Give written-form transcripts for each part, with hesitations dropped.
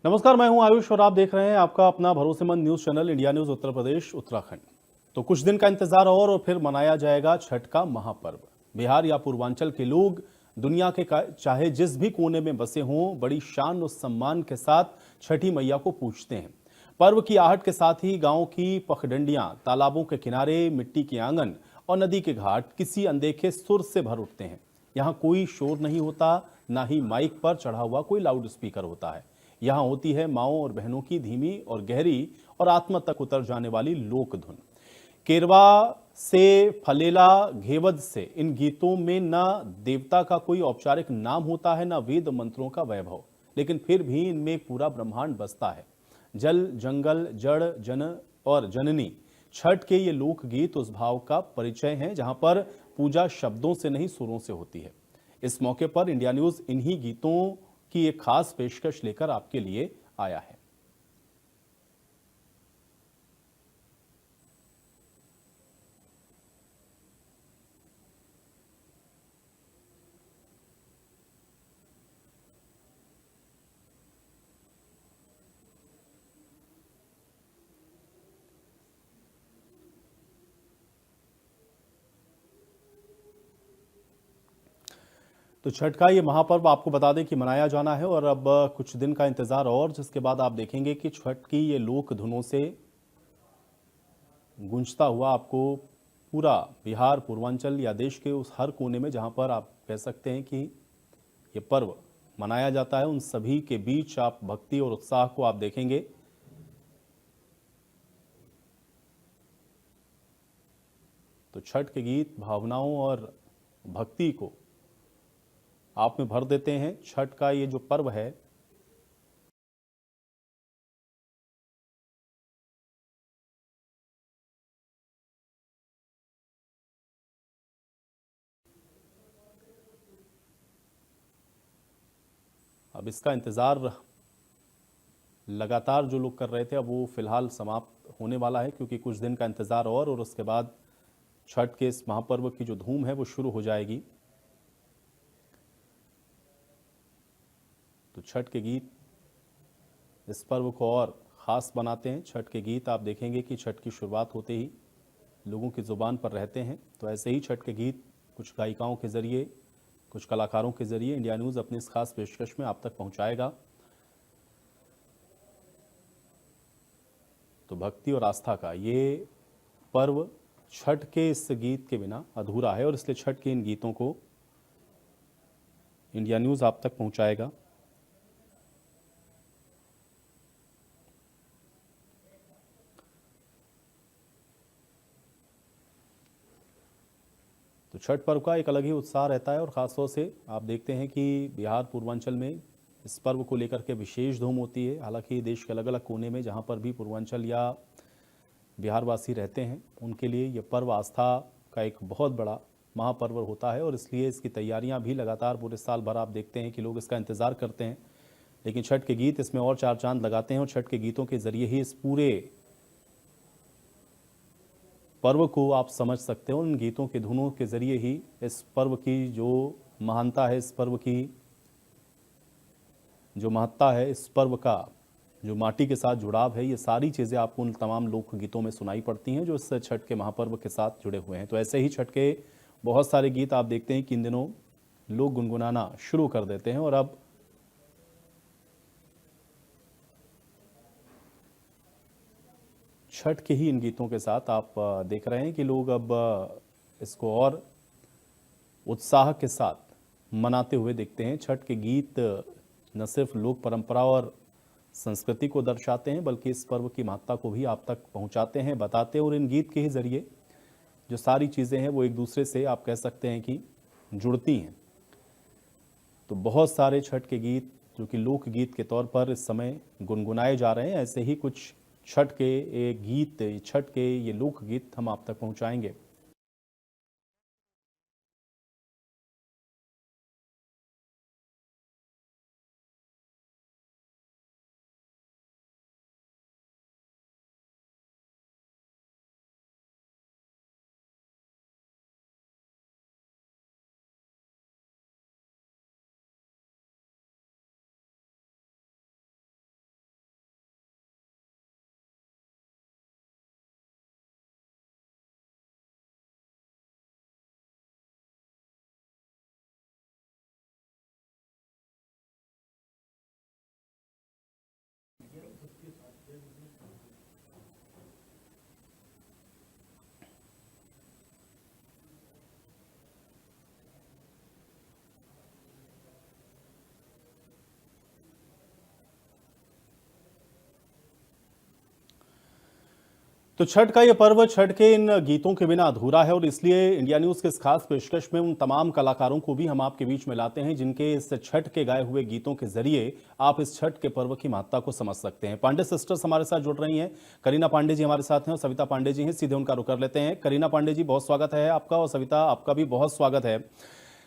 नमस्कार, मैं हूं आयुष और आप देख रहे हैं आपका अपना भरोसेमंद news channel India news Uttar Pradesh Uttarakhand. तो कुछ दिन का इंतजार और फिर मनाया जाएगा छठ का महापर्व। बिहार या पूर्वांचल के लोग दुनिया के चाहे जिस भी कोने में बसे हों, बड़ी शान और सम्मान के साथ छठी मैया को पूजते हैं। पर्व की आहट के साथ ही गांव की पखडंडियां, तालाबों के किनारे, मिट्टी के आंगन और नदी के घाट किसी अनदेखे सुर से भर उठते हैं। यहाँ कोई शोर नहीं होता, ना ही माइक पर चढ़ा हुआ कोई लाउड स्पीकर होता है। यहाँ होती है माओं और बहनों की धीमी और गहरी और आत्मा तक उतर जाने वाली लोक धुन। केरवा से फलेला घेवद से इन गीतों में न देवता का कोई औपचारिक नाम होता है, न वेद मंत्रों का वैभव, लेकिन फिर भी इनमें एक पूरा ब्रह्मांड बसता है। जल, जंगल, जड़, जन और जननी। छठ के ये लोकगीत उस भाव का परिचय हैं जहां पर पूजा शब्दों से नहीं, सुरों से होती है। इस मौके पर इंडिया न्यूज इन्हीं गीतों की एक खास पेशकश लेकर आपके लिए आया है। तो छठ का ये महापर्व आपको बता दें कि मनाया जाना है और अब कुछ दिन का इंतजार और, जिसके बाद आप देखेंगे कि छठ की ये लोक धुनों से गूंजता हुआ आपको पूरा बिहार, पूर्वांचल या देश के उस हर कोने में जहां पर आप कह सकते हैं कि ये पर्व मनाया जाता है, उन सभी के बीच आप भक्ति और उत्साह को आप देखेंगे। तो छठ के गीत भावनाओं और भक्ति को आप में भर देते हैं। छठ का ये जो पर्व है, अब इसका इंतजार लगातार जो लोग कर रहे थे, अब वो फिलहाल समाप्त होने वाला है, क्योंकि कुछ दिन का इंतजार और उसके बाद छठ के इस महापर्व की जो धूम है वो शुरू हो जाएगी। तो छठ के गीत इस पर्व को और ख़ास बनाते हैं। छठ के गीत आप देखेंगे कि छठ की शुरुआत होते ही लोगों की ज़ुबान पर रहते हैं। तो ऐसे ही छठ के गीत कुछ गायिकाओं के ज़रिए, कुछ कलाकारों के ज़रिए इंडिया न्यूज़ अपनी इस खास पेशकश में आप तक पहुंचाएगा। तो भक्ति और आस्था का ये पर्व छठ के इस गीत के बिना अधूरा है और इसलिए छठ के इन गीतों को इंडिया न्यूज़ आप तक पहुंचाएगा। तो छठ पर्व का एक अलग ही उत्साह रहता है और ख़ासतौर से आप देखते हैं कि बिहार, पूर्वांचल में इस पर्व को लेकर के विशेष धूम होती है। हालांकि देश के अलग अलग कोने में जहां पर भी पूर्वांचल या बिहारवासी रहते हैं, उनके लिए ये पर्व आस्था का एक बहुत बड़ा महापर्व होता है और इसलिए इसकी तैयारियां भी लगातार पूरे साल भर आप देखते हैं कि लोग इसका इंतज़ार करते हैं। लेकिन छठ के गीत इसमें और चार चांद लगाते हैं और छठ के गीतों के ज़रिए ही इस पूरे पर्व को आप समझ सकते हो। उन गीतों के धुनों के ज़रिए ही इस पर्व की जो महानता है, इस पर्व की जो महत्ता है, इस पर्व का जो माटी के साथ जुड़ाव है, ये सारी चीज़ें आपको उन तमाम लोक गीतों में सुनाई पड़ती हैं जो इस छठ के महापर्व के साथ जुड़े हुए हैं। तो ऐसे ही छठ के बहुत सारे गीत आप देखते हैं कि इन दिनों लोग गुनगुनाना शुरू कर देते हैं और अब छठ के ही इन गीतों के साथ आप देख रहे हैं कि लोग अब इसको और उत्साह के साथ मनाते हुए दिखते हैं। छठ के गीत न सिर्फ लोक परंपरा और संस्कृति को दर्शाते हैं, बल्कि इस पर्व की महत्ता को भी आप तक पहुंचाते हैं, बताते हैं और इन गीत के ही जरिए जो सारी चीज़ें हैं वो एक दूसरे से आप कह सकते हैं कि जुड़ती हैं। तो बहुत सारे छठ के गीत जो कि लोक गीत के तौर पर इस समय गुनगुनाए जा रहे हैं, ऐसे ही कुछ छठ के गीत, छठ के ये लोक गीत हम आप तक पहुंचाएंगे। तो छठ का ये पर्व छठ के इन गीतों के बिना अधूरा है और इसलिए इंडिया न्यूज के इस खास पेशकश में उन तमाम कलाकारों को भी हम आपके बीच में लाते हैं जिनके इस छठ के गाए हुए गीतों के जरिए आप इस छठ के पर्व की महत्ता को समझ सकते हैं। पांडे सिस्टर्स हमारे साथ जुड़ रही हैं। करीना पांडे जी हमारे साथ हैं और सविता पांडे जी हैं। सीधे उनका रुख कर लेते हैं। करीना पांडे जी, बहुत स्वागत है आपका, और सविता आपका भी बहुत स्वागत है।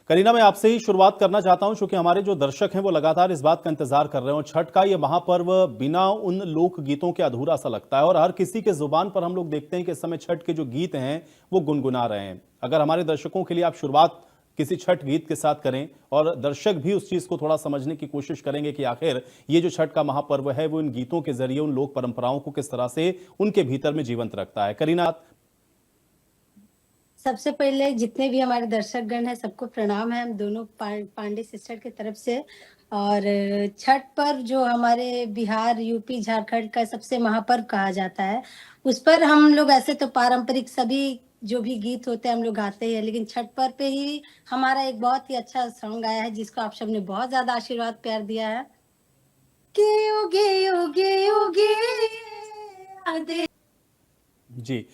करीना, मैं आपसे ही शुरुआत करना चाहता हूं क्योंकि हमारे जो दर्शक हैं वो लगातार इस बात का इंतजार कर रहे हैं। छठ का ये महापर्व बिना उन लोक गीतों के अधूरा सा लगता है और हर किसी के जुबान पर हम लोग देखते हैं कि इस समय छठ के जो गीत हैं वो गुनगुना रहे हैं। अगर हमारे दर्शकों के लिए आप शुरुआत किसी छठ गीत के साथ करें और दर्शक भी उस चीज को थोड़ा समझने की कोशिश करेंगे कि आखिर ये जो छठ का महापर्व है वो इन गीतों के जरिए उन लोक परंपराओं को किस तरह से उनके भीतर में जीवंत रखता है। करीना, सबसे पहले जितने भी हमारे दर्शकगण हैं सबको प्रणाम है हम दोनों पांडे सिस्टर की तरफ से। और छठ पर्व जो हमारे बिहार, यूपी, झारखंड का सबसे महापर्व कहा जाता है, उस पर हम लोग ऐसे तो पारंपरिक सभी जो भी गीत होते हैं हम लोग गाते हैं, लेकिन छठ पर्व पे ही हमारा एक बहुत ही अच्छा सॉन्ग आया है जिसको आप सबने बहुत ज्यादा आशीर्वाद प्यार दिया है कि उगे उगे उगे आदे। जी।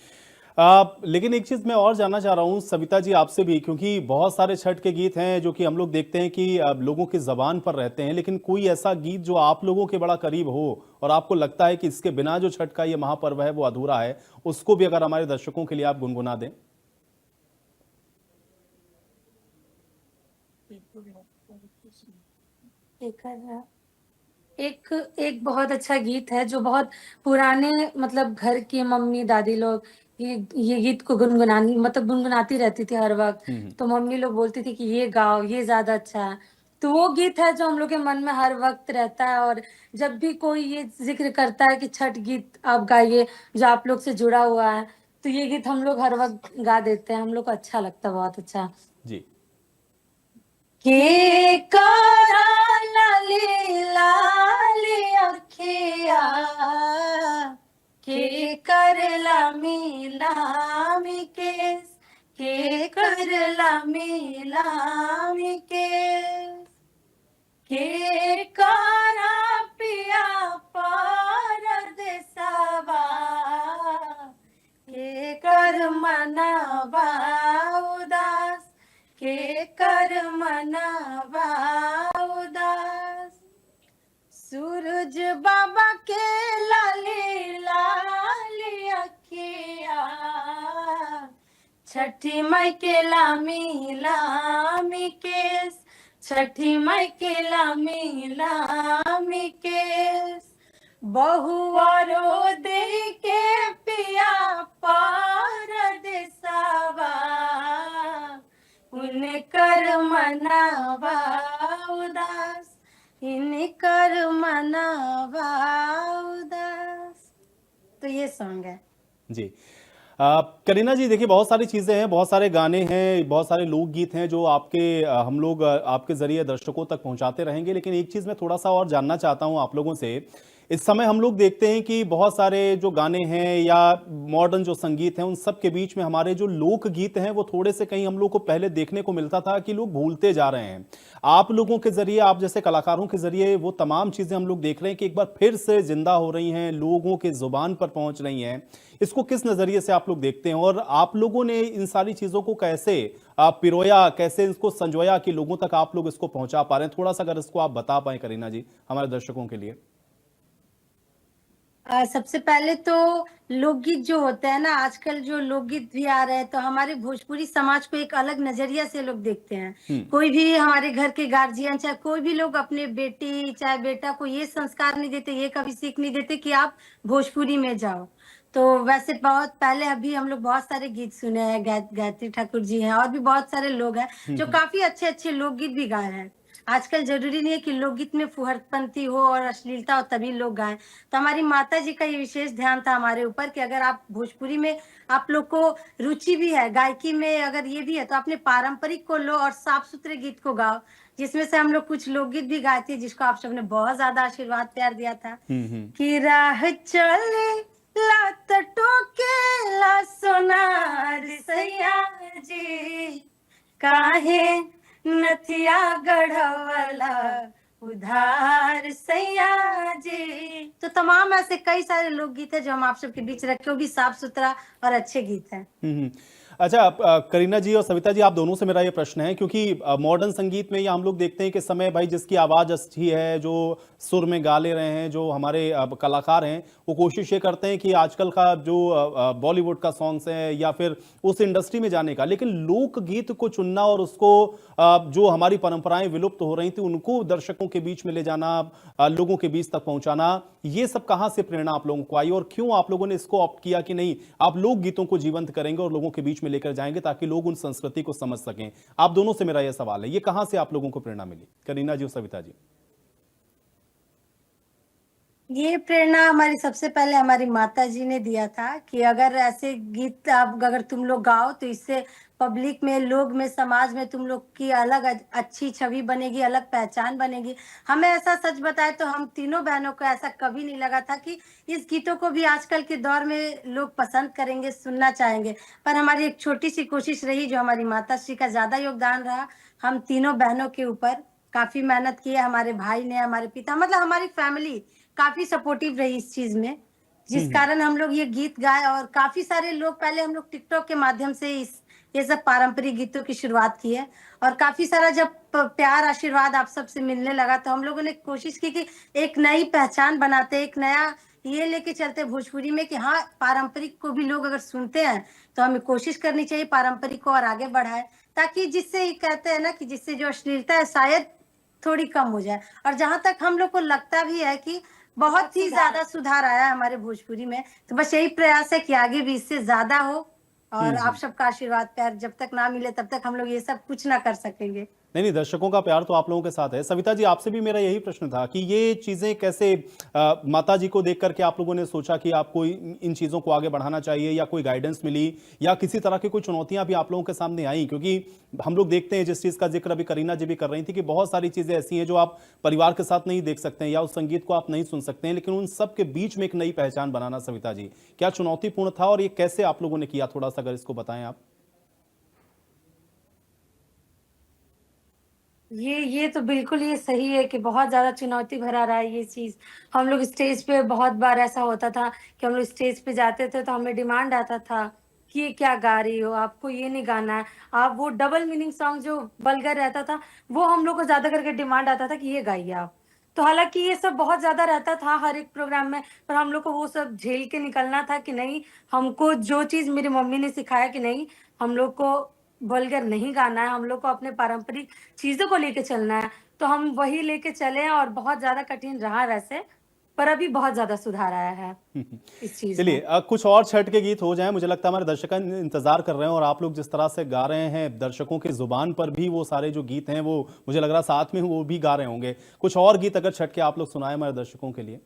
लेकिन एक चीज मैं और जानना चाह रहा हूं सविता जी आपसे भी, क्योंकि बहुत सारे छठ के गीत हैं जो कि हम लोग देखते हैं कि लोगों की जबान पर रहते हैं, लेकिन कोई ऐसा गीत जो आप लोगों के बड़ा करीब हो और आपको लगता है कि इसके बिना जो छठ का ये महापर्व है वो अधूरा है, उसको भी अगर हमारे दर्शकों के लिए आप गुनगुना दें। एक एक बहुत अच्छा गीत है जो बहुत पुराने मतलब घर की मम्मी दादी लोग ये गीत को गुनगुनाती रहती थी हर वक्त। तो मम्मी लोग बोलती थी कि ये गाओ, ये ज्यादा अच्छा है। तो वो गीत है जो हम लोग के मन में हर वक्त रहता है। और जब भी कोई ये जिक्र करता है कि छठ गीत आप गाइए जो आप लोग से जुड़ा हुआ है, तो ये गीत हम लोग हर वक्त गा देते हैं। हम लोग को अच्छा लगता है, बहुत अच्छा। जी। के करा लाली लाली अखिया के कर लामी लामी केस के कर लामी लामी केस के करा पिया परदेसवा के कर मनवा उदास के कर मनवा उदास। सूरज बाबा के लाली लाली अखिया छठी माई के लामी लामी केस छठी माई के लामी लामी केस। बहुआरो दे के पिया परदेसवा उनकर मनवा उदास इनकर मनवा उदास। तो ये सॉन्ग है जी। करीना जी, देखिए बहुत सारी चीजें हैं, बहुत सारे गाने हैं, बहुत सारे लोकगीत हैं जो हम लोग आपके जरिए दर्शकों तक पहुंचाते रहेंगे, लेकिन एक चीज मैं थोड़ा सा और जानना चाहता हूं आप लोगों से। इस समय हम लोग देखते हैं कि बहुत सारे जो गाने हैं या मॉडर्न जो संगीत है उन सब के बीच में हमारे जो लोक गीत हैं वो थोड़े से कहीं हम लोग को पहले देखने को मिलता था कि लोग भूलते जा रहे हैं। आप लोगों के जरिए, आप जैसे कलाकारों के जरिए वो तमाम चीजें हम लोग देख रहे हैं कि एक बार फिर से जिंदा हो रही हैं, लोगों के जुबान पर पहुंच रही हैं। इसको किस नजरिए से आप लोग देखते हैं और आप लोगों ने इन सारी चीजों को कैसे पिरोया, कैसे इसको संजोया कि लोगों तक आप लोग इसको पहुंचा पा रहे हैं? थोड़ा सा अगर इसको आप बता पाए करीना जी हमारे दर्शकों के लिए। सबसे पहले तो लोकगीत जो होते हैं ना, आजकल जो लोकगीत भी आ रहे हैं तो हमारे भोजपुरी समाज को एक अलग नजरिया से लोग देखते हैं। कोई भी हमारे घर के गार्जियन चाहे कोई भी लोग अपने बेटी चाहे बेटा को ये संस्कार नहीं देते, ये कभी सीख नहीं देते कि आप भोजपुरी में जाओ। तो वैसे बहुत पहले अभी हम लोग बहुत सारे गीत सुने हैं, गायत्री ठाकुर जी हैं और भी बहुत सारे लोग हैं जो काफी अच्छे अच्छे लोकगीत भी गाए हैं। आजकल जरूरी नहीं है कि लोकगीत में फुहरपंती हो और अश्लीलता हो तभी लोग गाएं। तो हमारी माता जी का ये विशेष ध्यान था हमारे ऊपर कि अगर आप भोजपुरी में आप लोग को रुचि भी है, गायकी में अगर ये भी है, तो अपने पारंपरिक को लो और साफ सुथरे गीत को गाओ, जिसमें से हम लोग कुछ लोकगीत भी गाए थे जिसको आप सबने बहुत ज्यादा आशीर्वाद प्यार दिया था। कि राह चले ला टोके ला सोनार सैया जी काहे नथिया गढ़वला उधार सैया जी तो तमाम ऐसे कई सारे लोकगीत है जो हम आप सबके बीच रखे, वो भी साफ सुथरा और अच्छे गीत हैं। हम्म। अच्छा, करीना जी और सविता जी, आप दोनों से मेरा ये प्रश्न है, क्योंकि मॉडर्न संगीत में ये हम लोग देखते हैं कि समय भाई जिसकी आवाज़ अच्छी है, जो सुर में गा ले रहे हैं, जो हमारे कलाकार हैं, वो कोशिश ये करते हैं कि आजकल का जो बॉलीवुड का सॉन्ग्स है या फिर उस इंडस्ट्री में जाने का, लेकिन लोकगीत को चुनना और उसको जो हमारी परंपराएं विलुप्त हो रही थी उनको दर्शकों के बीच में ले जाना, लोगों के बीच तक पहुंचाना, ये सब कहाँ से प्रेरणा आप लोगों को आई और क्यों आप लोगों ने इसको ऑप्ट किया कि नहीं, आप लोक गीतों को जीवंत करेंगे और लोगों के बीच में लेकर जाएंगे ताकि लोग उन संस्कृति को समझ सकें? आप दोनों से मेरा यह सवाल है, ये कहां से आप लोगों को प्रेरणा मिली, करीना जी और सविता जी? ये प्रेरणा हमारी सबसे पहले हमारी माता जी ने दिया था कि अगर ऐसे गीत आप अगर तुम लोग गाओ तो इससे पब्लिक में, लोग में, समाज में तुम लोग की अलग अच्छी छवि बनेगी, अलग पहचान बनेगी। हमें ऐसा सच बताए तो हम तीनों बहनों को ऐसा कभी नहीं लगा था कि इस गीतों को भी आजकल के दौर में लोग पसंद करेंगे, सुनना चाहेंगे। पर हमारी एक छोटी सी कोशिश रही, जो हमारी माता श्री का ज्यादा योगदान रहा, हम तीनों बहनों के ऊपर काफी मेहनत की है। हमारे भाई ने, हमारे पिता, मतलब हमारी फैमिली काफी सपोर्टिव रही इस चीज में, जिस कारण हम लोग ये गीत गाए। और काफी सारे लोग, पहले हम लोग टिकटॉक के माध्यम से ये सब पारंपरिक गीतों की शुरुआत की है, और काफी सारा जब प्यार आशीर्वाद आप सबसे मिलने लगा तो हम लोगों ने कोशिश की कि एक नई पहचान बनाते, एक नया ये लेके चलते भोजपुरी में कि हाँ, पारंपरिक को भी लोग अगर सुनते हैं तो हमें कोशिश करनी चाहिए पारंपरिक को और आगे बढ़ाए, ताकि जिससे कहते हैं ना कि जिससे जो अश्लीलता है शायद थोड़ी कम हो जाए। और जहां तक हम लोग को लगता भी है कि बहुत ही ज्यादा सुधार आया है हमारे भोजपुरी में, तो बस यही प्रयास है कि आगे भी इससे ज्यादा हो। और आप सबका आशीर्वाद प्यार जब तक ना मिले तब तक हम लोग ये सब कुछ ना कर सकेंगे। नहीं, दर्शकों का प्यार तो आप लोगों के साथ है। सविता जी, आपसे भी मेरा यही प्रश्न था कि ये चीजें कैसे, माता जी को देख करके आप लोगों ने सोचा कि आपको इन चीजों को आगे बढ़ाना चाहिए, या कोई गाइडेंस मिली, या किसी तरह की कोई चुनौतियां भी आप लोगों के सामने आई? क्योंकि हम लोग देखते हैं, जिस चीज का जिक्र अभी करीना जी भी कर रही थी, कि बहुत सारी चीजें ऐसी हैं जो आप परिवार के साथ नहीं देख सकते हैं, या उस संगीत को आप नहीं सुन सकते हैं, लेकिन उन सब के बीच में एक नई पहचान बनाना, सविता जी, क्या चुनौतीपूर्ण था और ये कैसे आप लोगों ने किया? थोड़ा सा अगर इसको बताएं आप। ये तो बिल्कुल ये सही है कि बहुत ज़्यादा चुनौती भरा रहा है ये चीज़। हम लोग स्टेज पे बहुत बार ऐसा होता था कि हम लोग स्टेज पे जाते थे तो हमें डिमांड आता था कि ये क्या गा रही हो, आपको ये नहीं गाना है। आप वो डबल मीनिंग सॉन्ग जो वल्गर रहता था, वो हम लोग को ज़्यादा करके डिमांड आता था कि ये गाइए आप। तो हालाँकि ये सब बहुत ज़्यादा रहता था हर एक प्रोग्राम में, पर हम लोग को वो सब झेल के निकलना था कि नहीं, हमको जो चीज़ मेरी मम्मी ने सिखाया कि नहीं, हम लोग को वल्गर नहीं गाना है, हम लोग को अपने पारंपरिक चीज़ों को लेके चलना है, तो हम वही लेके चले हैं। और बहुत ज़्यादा कठिन रहा वैसे, पर अभी बहुत ज़्यादा सुधार आया है इस चीज़ चलिए, में। कुछ और छठ के गीत हो जाएं, मुझे लगता है हमारे दर्शक इंतजार कर रहे हैं, और आप लोग जिस तरह से गा रहे हैं, दर्शकों की जुबान पर भी वो सारे जो गीत हैं वो मुझे लग रहा है साथ में वो भी गा रहे होंगे। कुछ और गीत अगर छठ के आप लोग सुनाएं हमारे दर्शकों के लिए।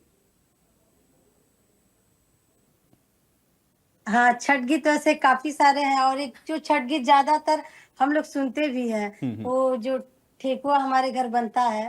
हाँ, छठ गीत वैसे काफी सारे हैं, और एक जो छठ गीत ज्यादातर हम लोग सुनते भी हैं, वो जो ठेकुआ हमारे घर बनता है,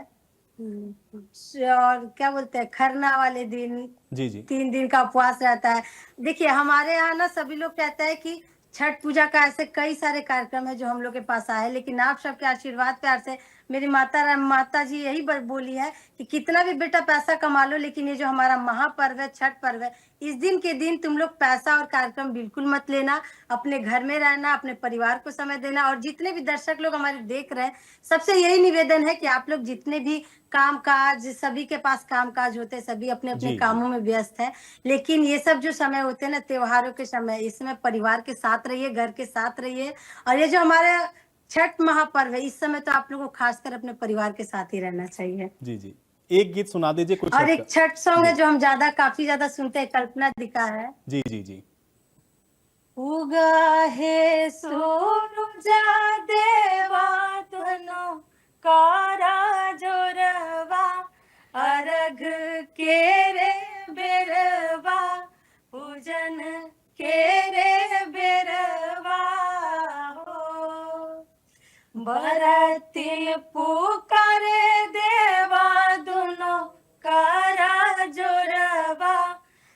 और क्या बोलते हैं, खरना वाले दिन जी जी। 3 दिन का उपवास रहता है। देखिए, हमारे यहाँ ना सभी लोग कहते हैं कि छठ पूजा का ऐसे कई सारे कार्यक्रम है जो हम लोग के पास आए, लेकिन आप सबके आशीर्वाद प्यार से मेरी माता जी यही बोली है कि कितना भी बेटा पैसा कमा लो, लेकिन ये जो हमारा महापर्व है, छठ पर्व है, इस दिन के दिन तुम लोग पैसा और कार्यक्रम बिल्कुल मत लेना, अपने घर में रहना, अपने परिवार को समय देना। और जितने भी दर्शक लोग हमारे देख रहे हैं, सबसे यही निवेदन है कि आप लोग जितने भी काम काज, सभी के पास काम काज होते हैं, सभी अपने अपने जी जी। कामों में व्यस्त है, लेकिन ये सब जो समय होते हैं ना, त्योहारों के समय, इसमें परिवार के साथ रहिए, घर के साथ रहिए। और ये जो हमारे छठ महापर्व है, इस समय तो आप लोगों को खासकर अपने परिवार के साथ ही रहना चाहिए। जी जी। एक गीत सुना दीजिए कुछ और छठ का। एक छठ सॉन्ग है जी जो हम काफी ज्यादा सुनते हैं, कल्पना दी का है। जी जी। जी। उगा है सूरजा देवा दोनों कारा जोरवा, अर्घ के रे बेरवा, पूजन के रे बेरवा हो। बरतिन पुकारे देवा दोनों कारा जोरवा,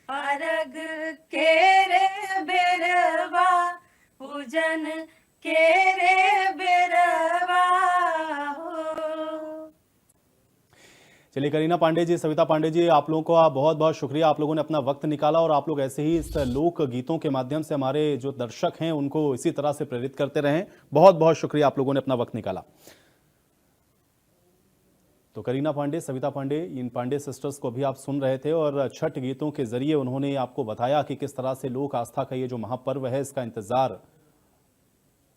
अर्घ के रे बेरवा, पूजन के रे बेरवा हो। चलिए करीना पांडे जी, सविता पांडे जी, आप लोगों का बहुत बहुत शुक्रिया। आप लोगों ने अपना वक्त निकाला और आप लोग ऐसे ही इस लोक गीतों के माध्यम से हमारे जो दर्शक हैं उनको इसी तरह से प्रेरित करते रहें। बहुत बहुत शुक्रिया, आप लोगों ने अपना वक्त निकाला। तो करीना पांडे, सविता पांडे, इन पांडे सिस्टर्स को भी आप सुन रहे थे और छठ गीतों के जरिए उन्होंने आपको बताया कि किस तरह से लोक आस्था का ये जो महापर्व है इसका इंतजार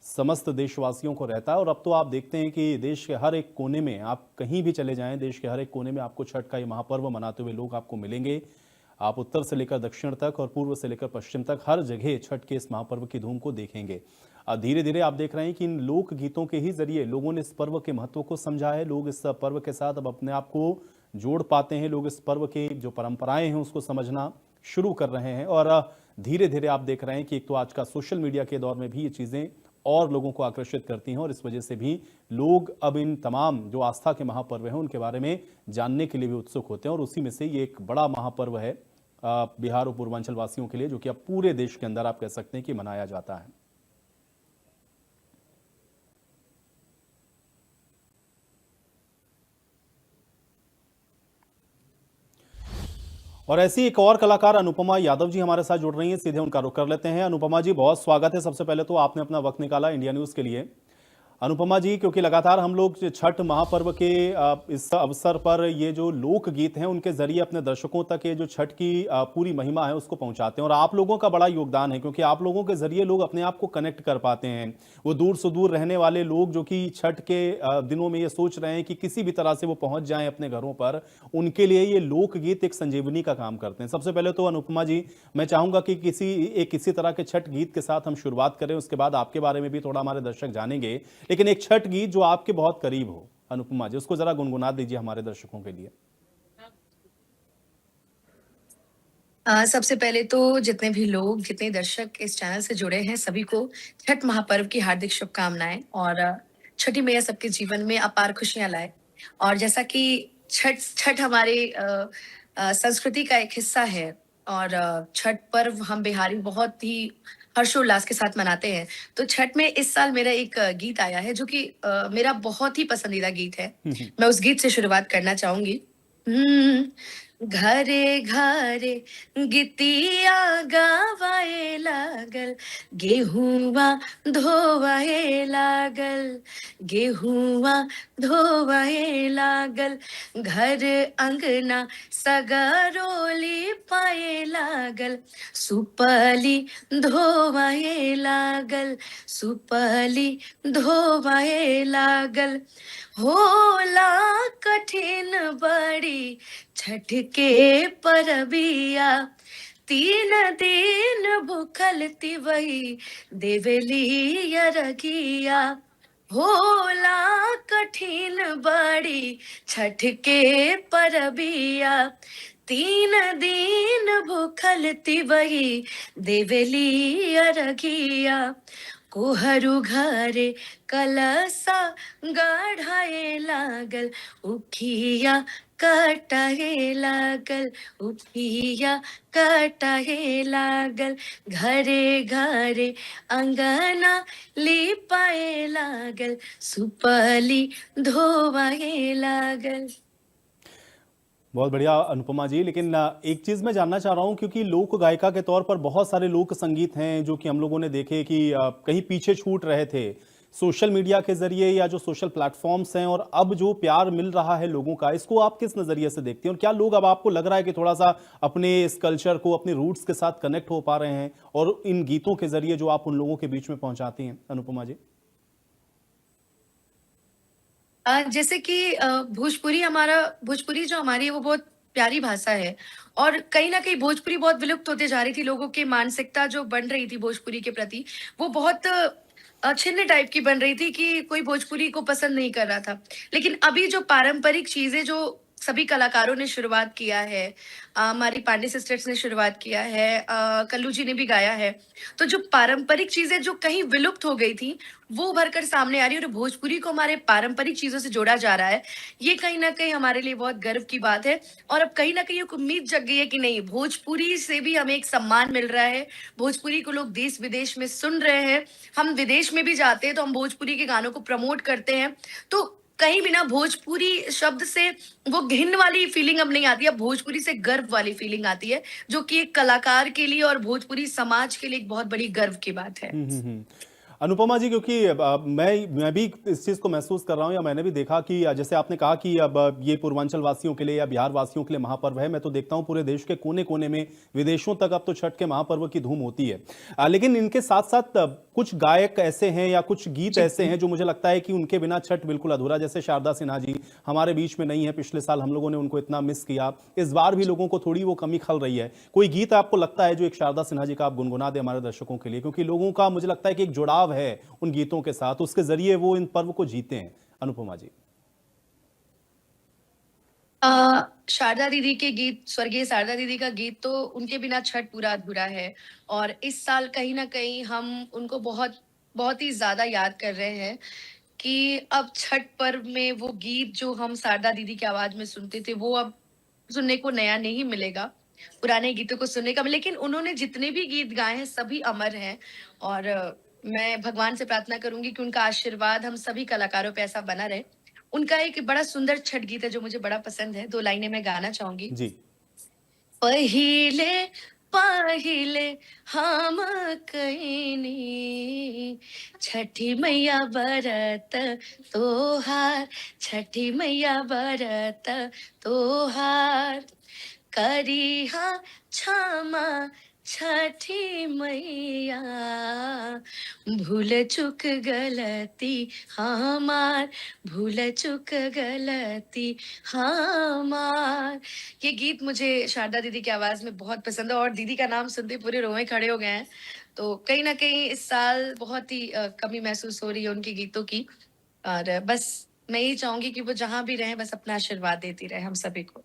समस्त देशवासियों को रहता है। और अब तो आप देखते हैं कि देश के हर एक कोने में, आप कहीं भी चले जाएं, देश के हर एक कोने में आपको छठ का ये महापर्व मनाते हुए लोग आपको मिलेंगे। आप उत्तर से लेकर दक्षिण तक और पूर्व से लेकर पश्चिम तक हर जगह छठ के इस महापर्व की धूम को देखेंगे। धीरे धीरे आप देख रहे हैं कि इन लोक गीतों के ही जरिए लोगों ने इस पर्व के महत्व को समझा है। लोग इस पर्व के साथ अब अपने आप को जोड़ पाते हैं। लोग इस पर्व के जो परंपराएं हैं उसको समझना शुरू कर रहे हैं और धीरे धीरे आप देख रहे हैं कि एक तो आज का सोशल मीडिया के दौर में भी ये चीज़ें और लोगों को आकर्षित करती हैं और इस वजह से भी लोग अब इन तमाम जो आस्था के महापर्व हैं उनके बारे में जानने के लिए भी उत्सुक होते हैं। और उसी में से ये एक बड़ा महापर्व है बिहार और पूर्वांचल वासियों के लिए, जो कि अब पूरे देश के अंदर आप कह सकते हैं कि मनाया जाता है। और ऐसी एक और कलाकार अनुपमा यादव जी हमारे साथ जुड़ रही हैं, सीधे उनका रुख कर लेते हैं। अनुपमा जी, बहुत स्वागत है। सबसे पहले तो आपने अपना वक्त निकाला इंडिया न्यूज़ के लिए। अनुपमा जी, क्योंकि लगातार हम लोग छठ महापर्व के इस अवसर पर ये जो लोक गीत हैं उनके जरिए अपने दर्शकों तक ये जो छठ की पूरी महिमा है उसको पहुंचाते हैं और आप लोगों का बड़ा योगदान है, क्योंकि आप लोगों के जरिए लोग अपने आप को कनेक्ट कर पाते हैं। वो दूर से दूर रहने वाले लोग जो कि छठ के दिनों में ये सोच रहे हैं कि किसी भी तरह से वो पहुंच जाएं अपने घरों पर, उनके लिए ये लोक गीत एक संजीवनी का काम करते हैं। सबसे पहले तो अनुपमा जी, मैं चाहूंगा कि किसी तरह के छठ गीत के साथ हम शुरुआत करें, उसके बाद आपके बारे में भी थोड़ा हमारे दर्शक जानेंगे। लेकिन एक छठ गीत जो आपके बहुत करीब हो अनुपमा जी, उसको जरा गुनगुना दीजिए हमारे दर्शकों के लिए। सबसे पहले तो जितने भी लोग, जितने दर्शक इस चैनल से जुड़े हैं, सभी को छठ महापर्व की हार्दिक शुभकामनाएं और छठी मैया सबके जीवन में अपार खुशियां लाए। और जैसा कि छठ हमारे संस्कृति का एक हिस्सा है और छठ पर्व हम बिहारी बहुत ही हर्षोल्लास के साथ मनाते हैं। तो छठ में इस साल मेरा एक गीत आया है जो कि मेरा बहुत ही पसंदीदा गीत है। मैं उस गीत से शुरुआत करना चाहूंगी। घरे घरे गीतिया गावाए लागल, गेहुआ धोवाए लागल, गेहुआ धोवाए लागल, घर अंगना सगरोली पाए लागल, सुपली धोवाए लागल, सुपली धोवाए लागल। होला कठिन बड़ी छठ के परबिया, 3 दिन भूखल तिवही देवेली अरगिया। होला कठिन बड़ी छठ के परबिया, 3 दिन भूखल तिवही देवेली अरगिया। कोहरू घरे कलसा गढ़ाए लागल, उखिया कटाए लागल, उखिया कटाए लागल, घरे घरे अंगना लिपाए लागल, सुपली धोवाए लागल। बहुत बढ़िया अनुपमा जी, लेकिन एक चीज़ मैं जानना चाह रहा हूं, क्योंकि लोक गायिका के तौर पर बहुत सारे लोक संगीत हैं जो कि हम लोगों ने देखे कि कहीं पीछे छूट रहे थे सोशल मीडिया के जरिए या जो सोशल प्लेटफॉर्म्स हैं, और अब जो प्यार मिल रहा है लोगों का, इसको आप किस नज़रिए से देखते हैं? और क्या लोग अब आपको लग रहा है कि थोड़ा सा अपने इस कल्चर को, अपने रूट्स के साथ कनेक्ट हो पा रहे हैं और इन गीतों के जरिए जो आप उन लोगों के बीच में पहुंचाती हैं अनुपमा जी? जैसे कि भोजपुरी जो हमारी है वो बहुत प्यारी भाषा है और कहीं ना कहीं भोजपुरी बहुत विलुप्त होते जा रही थी। लोगों की मानसिकता जो बन रही थी भोजपुरी के प्रति, वो बहुत छिन्न टाइप की बन रही थी कि कोई भोजपुरी को पसंद नहीं कर रहा था। लेकिन अभी जो पारंपरिक चीजें जो सभी कलाकारों ने शुरुआत किया है, हमारी पांडे सिस्टर्स ने शुरुआत किया है, कल्लू जी ने भी गाया है, तो जो पारंपरिक चीजें जो कहीं विलुप्त हो गई थी वो भरकर सामने आ रही है और भोजपुरी को हमारे पारंपरिक चीजों से जोड़ा जा रहा है। ये कहीं ना कहीं हमारे लिए बहुत गर्व की बात है और अब कहीं ना कहीं एक उम्मीद जग गई है कि नहीं, भोजपुरी से भी हमें एक सम्मान मिल रहा है। भोजपुरी को लोग देश विदेश में सुन रहे हैं। हम विदेश में भी जाते हैं तो हम भोजपुरी के गानों को प्रमोट करते हैं। तो कहीं भी ना भोजपुरी शब्द से वो घिन वाली फीलिंग अब नहीं आती है, भोजपुरी से गर्व वाली फीलिंग आती है, जो कि एक कलाकार के लिए और भोजपुरी समाज के लिए एक बहुत बड़ी गर्व की बात है। अनुपमा जी, क्योंकि मैं भी इस चीज़ को महसूस कर रहा हूँ, या मैंने भी देखा कि जैसे आपने कहा कि अब ये पूर्वांचल वासियों के लिए या बिहार वासियों के लिए महापर्व है, मैं तो देखता हूँ पूरे देश के कोने कोने में, विदेशों तक अब तो छठ के महापर्व की धूम होती है। लेकिन इनके साथ साथ कुछ गायक ऐसे हैं या कुछ गीत ऐसे हैं जो मुझे लगता है कि उनके बिना छठ बिल्कुल अधूरा, जैसे शारदा सिन्हा जी हमारे बीच में नहीं है, पिछले साल हम लोगों ने उनको इतना मिस किया, इस बार भी लोगों को थोड़ी वो कमी खल रही है। कोई गीत आपको लगता है जो एक शारदा सिन्हा जी का आप गुनगुना दे हमारे दर्शकों के लिए, क्योंकि लोगों का मुझे लगता है कि एक जुड़ाव है उन गीतों के साथ, उसके जरिए वो इन पर्व को जीते हैं। अनुपमा जी। शारदा दीदी के गीत, स्वर्गीय शारदा दीदी का गीत तो उनके बिना छठ पूरा अधूरा है। और इस साल कहीं ना कहीं हम उनको बहुत बहुत ही ज्यादा याद कर रहे हैं कि अब छठ पर्व में वो गीत जो हम शारदा दीदी की आवाज में सुनते थे वो अब सुनने को नया नहीं मिलेगा, पुराने गीतों को सुनने का। लेकिन उन्होंने जितने भी गीत गाए हैं सभी अमर हैं। और मैं भगवान से प्रार्थना करूंगी कि उनका आशीर्वाद हम सभी कलाकारों पे ऐसा बना रहे। उनका एक बड़ा सुंदर छठ गीत है जो मुझे बड़ा पसंद है, 2 लाइनें मैं गाना चाहूंगी। जी। पहिले पहिले हम कईनी छठी मैया बरत तोहार, छठी मैया बरत तोहार, करिहा क्षमा छठी मैया, भूल चुक गलती हमार, भूल चुक गलती हमार। ये गीत मुझे शारदा दीदी की आवाज में बहुत पसंद है और दीदी का नाम सुनते पूरे रोए खड़े हो गए हैं। तो कहीं ना कहीं इस साल बहुत ही कमी महसूस हो रही है उनके गीतों की। और बस मैं यही चाहूंगी कि वो जहां भी रहें बस अपना आशीर्वाद देती रहे हम सभी को।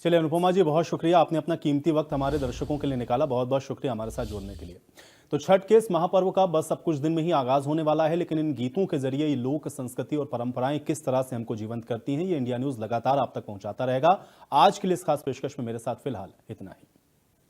चलिए अनुपमा जी, बहुत शुक्रिया, आपने अपना कीमती वक्त हमारे दर्शकों के लिए निकाला, बहुत बहुत शुक्रिया हमारे साथ जुड़ने के लिए। तो छठ के इस महापर्व का बस अब कुछ दिन में ही आगाज होने वाला है, लेकिन इन गीतों के जरिए ये लोक संस्कृति और परंपराएं किस तरह से हमको जीवंत करती हैं, ये इंडिया न्यूज लगातार आप तक पहुंचाता रहेगा। आज के लिए इस खास पेशकश में मेरे साथ फिलहाल इतना ही।